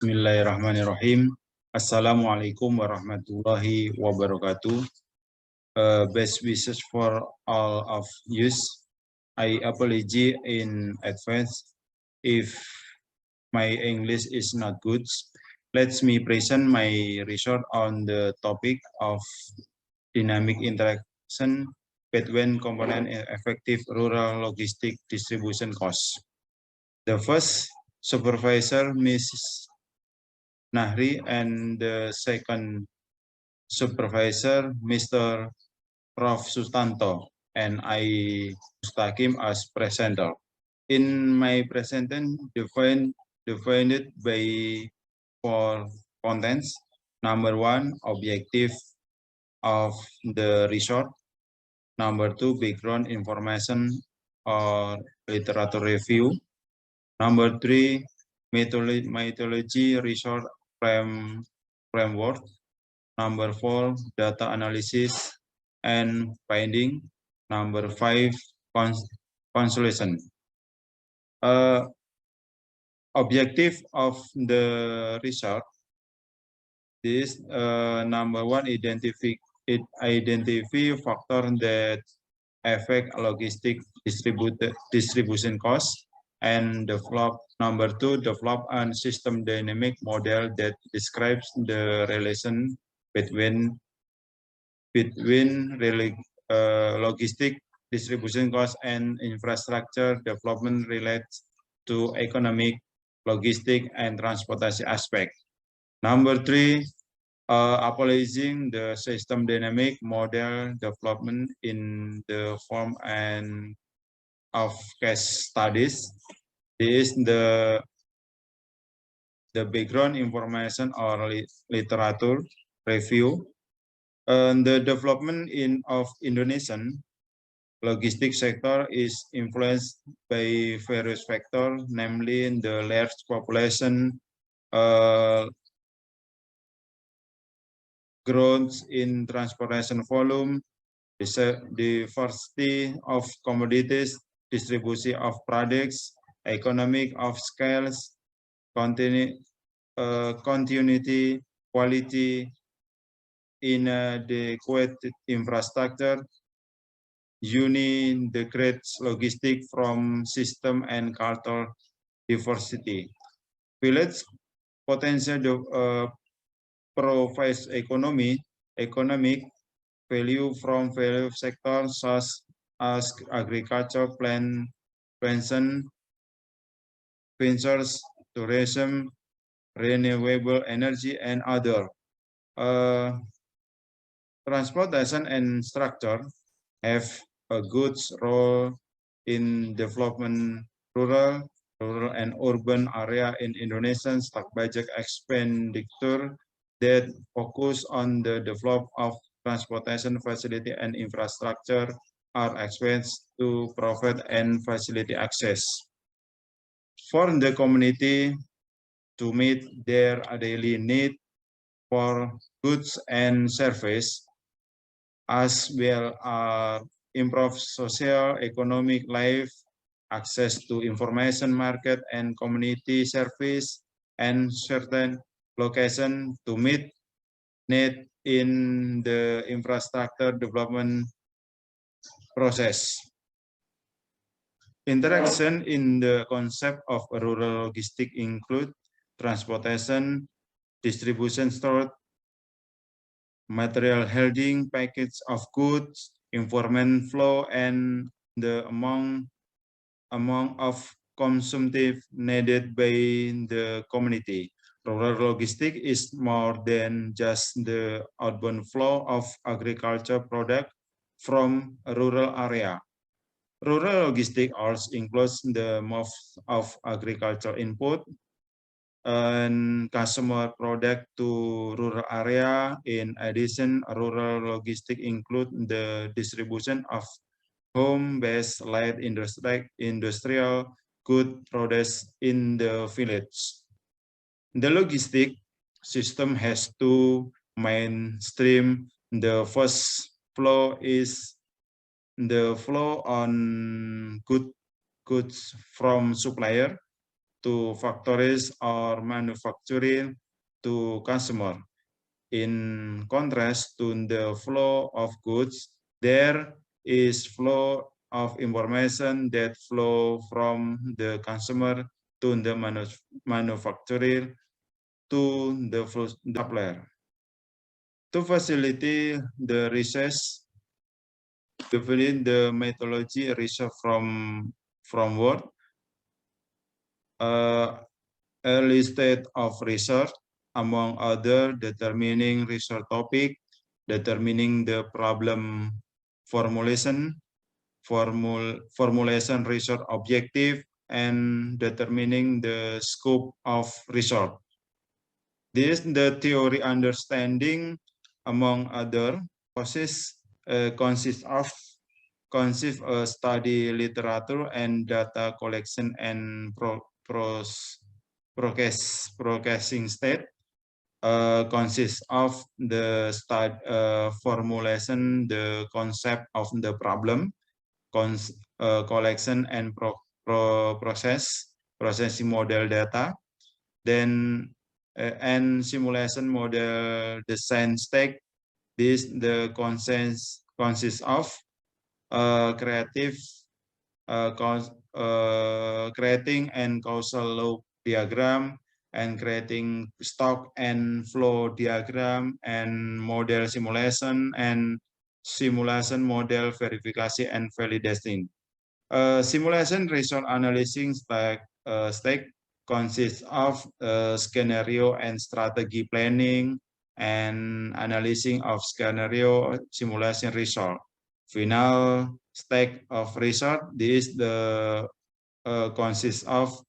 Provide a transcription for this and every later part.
Bismillahirrahmanirrahim. Assalamualaikum warahmatullahi wabarakatuh. Best wishes for all of you. I apologize in advance if my English is not good. Let me present my research on the topic of dynamic interaction between component and effective rural logistic distribution costs. The first supervisor, Ms. Nahri, and the second supervisor, Mr. Prof. Sustanto, and I, Mustaqim, as presenter. In my presentation, defined by four contents. Number one, objective of the resort. Number two, background information or literature review. Number three, methodology resort framework. Number four, data analysis and finding. Number five, consolation. Objective of the research is number one, identify factor that affect logistic distribution costs, and develop number two, develop a system dynamic model that describes the relation between logistic distribution costs and infrastructure development relates to economic, logistic, and transportation aspect. Number three, applying the system dynamic model development in the form and of case studies. This is the background information or literature review. The development of Indonesian logistics sector is influenced by various factors, namely the large population, growth in transportation volume, diversity of commodities, distribution of products, economic of scales, continuity, quality, inadequate infrastructure, integrate logistic from system and cultural diversity. Village potential provides economic value from value sectors such as agriculture, pension, ventures, tourism, renewable energy, and other. Transportation and structure have a good role in development rural and urban area in Indonesian stock budget expenditure that focus on the development of transportation facility and infrastructure are expected to provide and facilitate access for the community to meet their daily need for goods and service, as well as improve social economic life, access to information market and community service, and certain location to meet need in the infrastructure development process. Interaction in the concept of rural logistics include transportation, distribution, storage, material handling, package of goods, information flow, and the amount of consumptive needed by the community. Rural logistics is more than just the outbound flow of agriculture product from a rural area. Rural logistics also includes the move of agriculture input and customer product to rural area. In addition, rural logistics include the distribution of home-based light industrial good products in the village. The logistic system has two main streams. The first flow is the flow on goods from supplier. to factories or manufacturing to customer. In contrast to the flow of goods, there is flow of information that flow from the consumer to the manufacturer to the supplier. To facilitate the research, develop the methodology research from Word, early state of research, among other determining research topic, determining the problem formulation, formulation research objective, and determining the scope of research. This the theory understanding, among other consists of study literature and data collection and processing state, consists of the formulation, the concept of the problem, collection and processing model data, then and simulation model design state. This the consists of creating and causal loop diagram, and creating stock and flow diagram, and model simulation, and simulation model verification and validation. Simulation research analysis stack consists of scenario and strategy planning, and analyzing of scenario simulation result. Final stack of research, this the consists of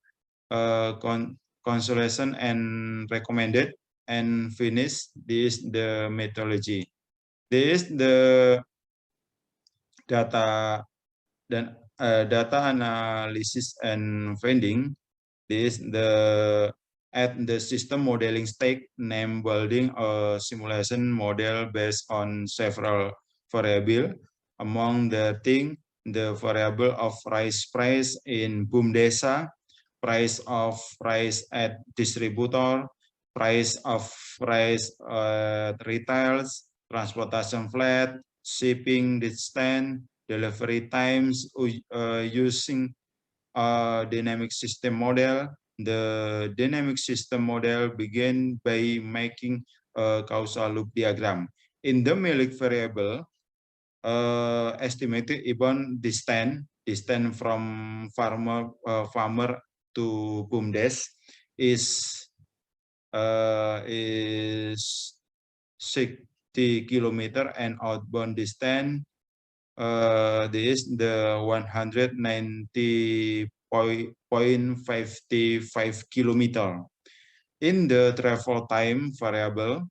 consolation and recommended, and finish this the methodology. This the data dan data analysis and finding. This the at the system modeling stage, name building a simulation model based on several variables. Among the thing, the variable of rice price in BUMDESA, price of rice at distributor, price of rice at retails, transportation flat, shipping distance, delivery times, using a dynamic system model. The dynamic system model begin by making a causal loop diagram. In the Milik variable, estimated even distance from farmer to BUMDES is 60 kilometer, and outbound distance this is the 190.55 kilometer. In the travel time variable,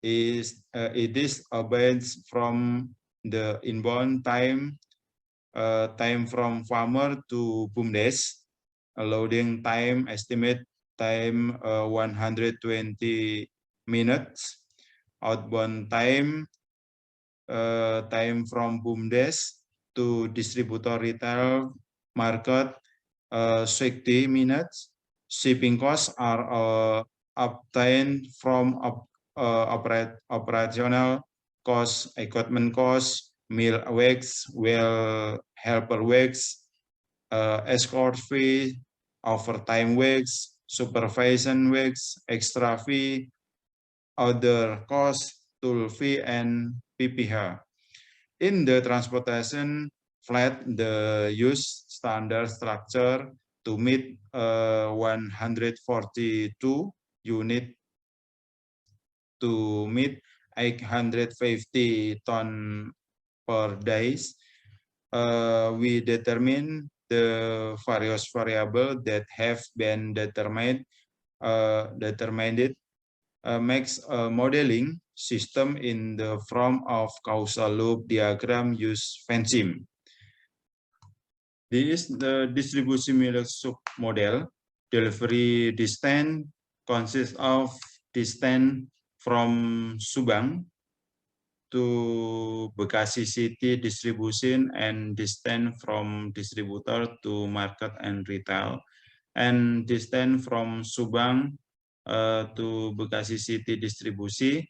it is based from the inbound time, time from farmer to BUMDES, loading time estimate time 120 minutes, outbound time time from BUMDES to distributor retail market 60 minutes. Shipping costs are obtained from operational costs, equipment costs, meal wages, well helper wages, escort fee, overtime wages, supervision wages, extra fee, other costs, tool fee, and PPH. In the transportation flat, the use standard structure to meet 142 unit to meet 850 ton per days. We determine the various variables that have been determined makes a modeling system in the form of causal loop diagram use Vensim. This is the distribution sub model. Delivery distance consists of distance from Subang to Bekasi City distribution, and distance from distributor to market and retail. and distance from Subang to Bekasi City distribusi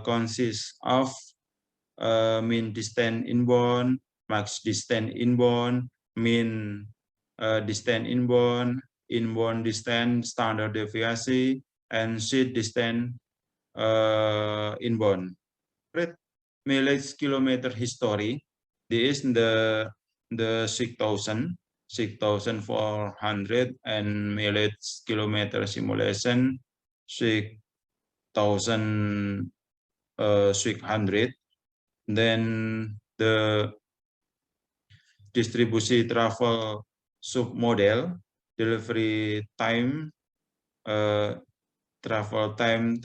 consists of mean distance inbound, max distance inbound, mean distance inbound distance, standard deviation, and sheet distance inbound. Mileage kilometer history. This is the 6,400 and mileage kilometer simulation 6,600. Then the distribusi travel submodel, delivery time, travel time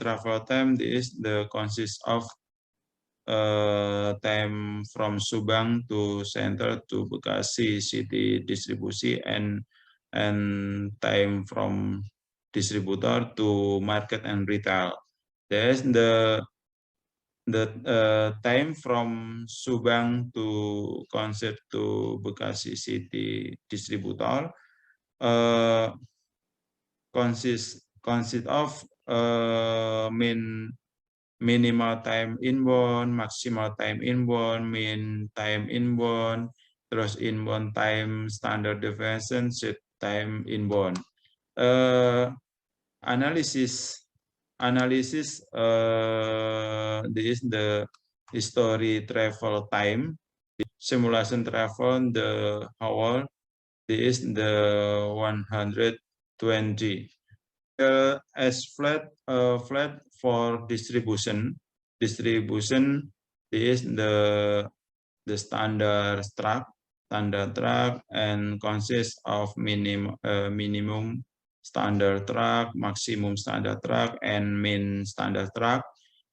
is the consists of time from Subang to center to Bekasi City distribusi and time from distributor to market and retail. There's the time from Subang to concept to Bekasi City distributor consist of minimal time inbound, maximal time inbound, mean time inbound, terus inbound time, standard deviation, set time inbound. Analysis this is the history travel time, simulation travel the hour, this is the 120. As flat for distribution this is the standard track and consists of minimum standard track, maximum standard track, and min standard track,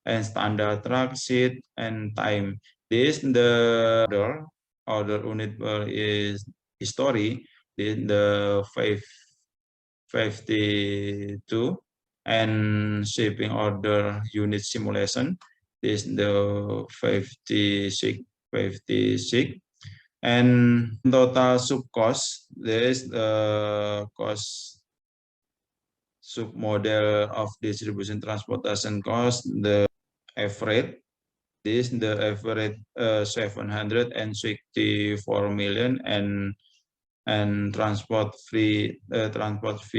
and standard track sheet and time. This the order unit is history. This the 52 and shipping order unit simulation. This the 56 and total sub cost. There is the cost submodel of distribution transportation cost, the average. This the average 764 million and transport fee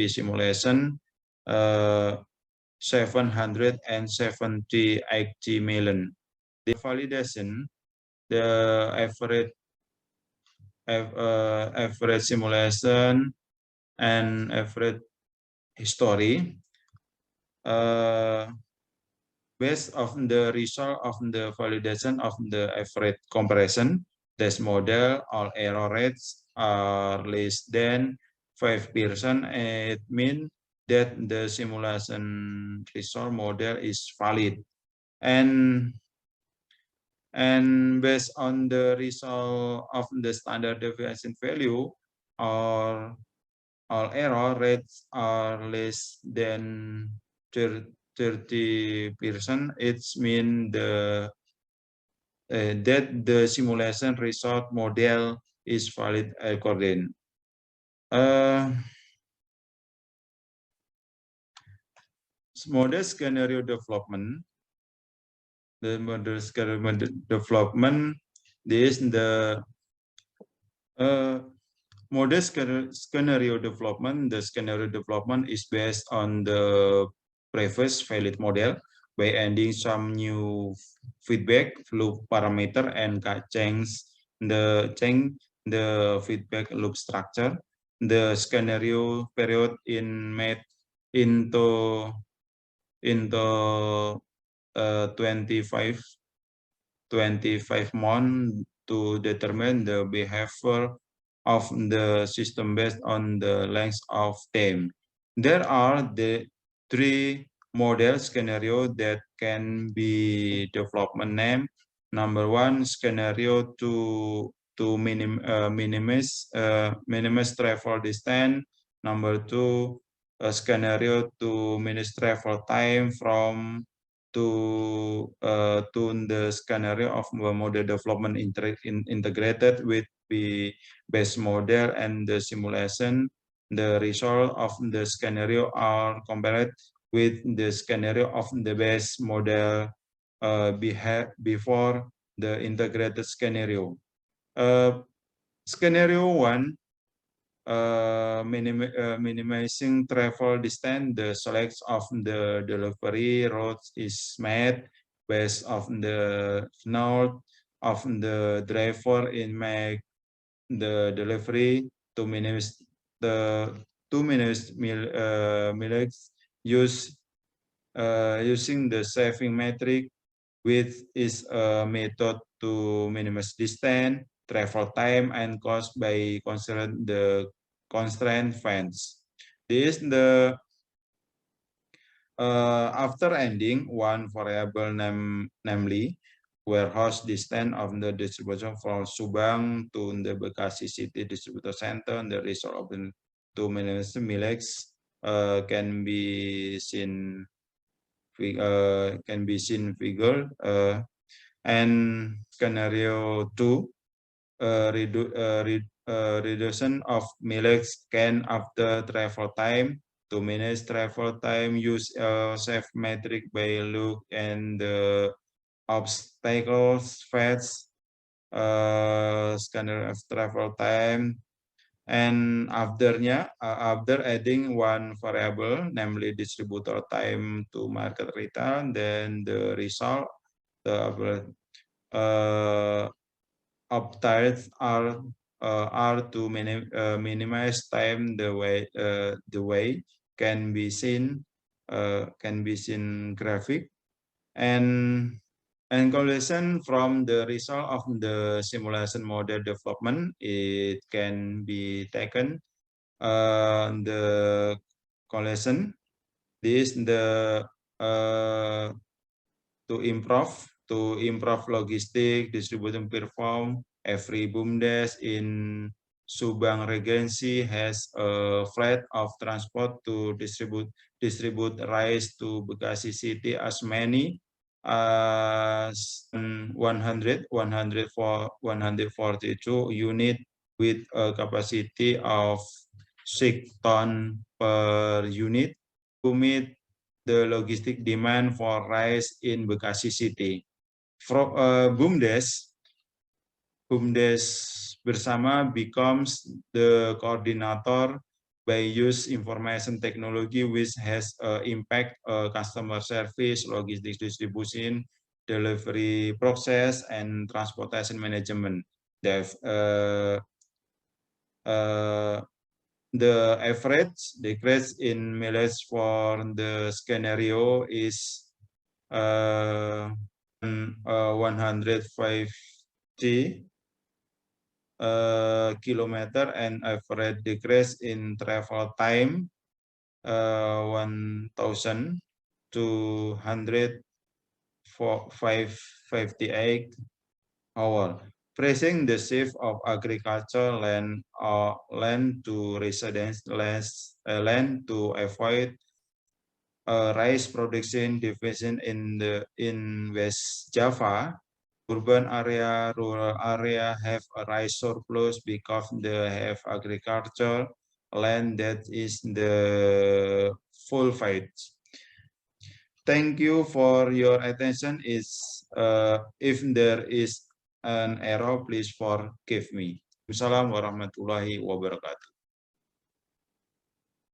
simulation 770 million. The validation, the average simulation and average history based on the result of the validation of the average comparison test model, all error rates are less than 5%. It means that the simulation result model is valid. And based on the result of the standard deviation value, or all error rates are less than 30%, it means that the simulation result model is valid according. Model scenario development. The model scenario development. This is the model scenario development. The scenario development is based on the previous valid model by adding some new feedback loop parameter and change the feedback loop structure. The scenario period in made into 25 months to determine the behavior of the system based on the length of time. There are the 3 model scenario that can be development name. Number 1, scenario to minimize travel distance. Number 2, a scenario to minimize travel time from to the scenario of model development integrated with the base model and the simulation the result of the scenario are compared with the scenario of the base model before the integrated scenario. Scenario 1, minimizing travel distance. The select of the delivery route is made based on the note of the driver in make the delivery to minimize the 2 minutes mileage using the saving metric, which is a method to minimize distance, travel time, and cost by considering the constraint fence. This the after ending one variable namely warehouse distance of the distribution from Subang to the Bekasi City Distributor Center, and the result of the 2 mileage can be seen figure, and scenario 2, reduction of mileage can after travel time. To manage travel time, use a safe metric by look and the obstacles facts, scenario of travel time. And after adding one variable, namely distributor time to market retail, then the result, the updates are to minimize time. The way can be seen graphic, and conclusion from the result of the simulation model development, it can be taken the conclusion this the to improve logistic distribution perform. Every BUMDes in Subang Regency has a flight of transport to distribute rice to Bekasi City as many as 142 unit with a capacity of 6 ton per unit to meet the logistic demand for rice in Bekasi City. From BUMDes bersama becomes the coordinator by use information technology which has impact customer service, logistics distribution, delivery process, and transportation management. The average decrease in mileage for the scenario is 150 kilometer, and average decrease in travel time 1,258 hours. Pressing the shift of agriculture land to residence land to avoid rice production division in West Java. Urban area, rural area have a rice surplus because they have agriculture land that is the full fight. Thank you for your attention. If there is an error, please forgive me. Assalamualaikum warahmatullahi wabarakatuh.